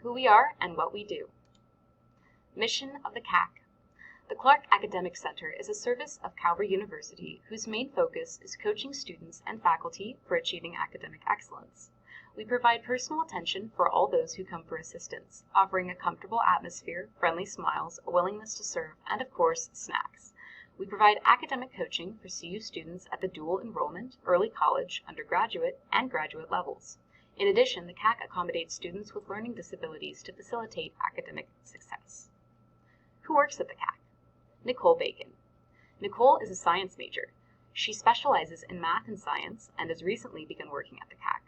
who we are and what we do. Mission of the CAC. The Clark Academic Center is a service of Calvary University whose main focus is coaching students and faculty for achieving academic excellence. We provide personal attention for all those who come for assistance, offering a comfortable atmosphere, friendly smiles, a willingness to serve, and of course, snacks. We provide academic coaching for CU students at the dual enrollment, early college, undergraduate, and graduate levels. In addition, the CAC accommodates students with learning disabilities to facilitate academic success. Who works at the CAC? Nicole Bacon. Nicole is a science major. She specializes in math and science and has recently begun working at the CAC.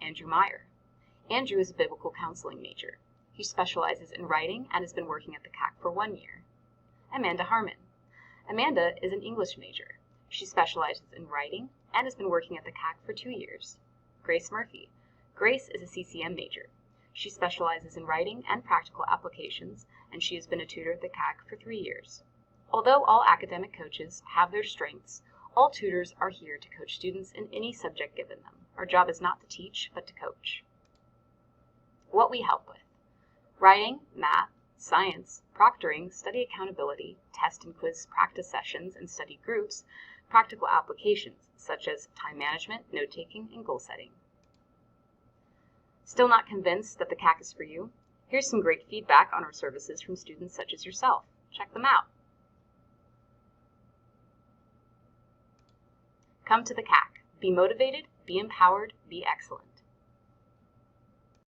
Andrew Meyer. Andrew is a biblical counseling major. He specializes in writing and has been working at the CAC for 1 year. Amanda Harmon. Amanda is an English major. She specializes in writing and has been working at the CAC for 2 years. Grace Murphy. Grace is a CCM major. She specializes in writing and practical applications, and she has been a tutor at the CAC for 3 years. Although all academic coaches have their strengths, all tutors are here to coach students in any subject given them. Our job is not to teach, but to coach. What we help with: writing, math, science, proctoring, study accountability, test and quiz practice sessions and study groups, practical applications such as time management, note-taking, and goal setting. Still not convinced that the CAC is for you? Here's some great feedback on our services from students such as yourself. Check them out. Come to the CAC. Be motivated, be empowered, be excellent.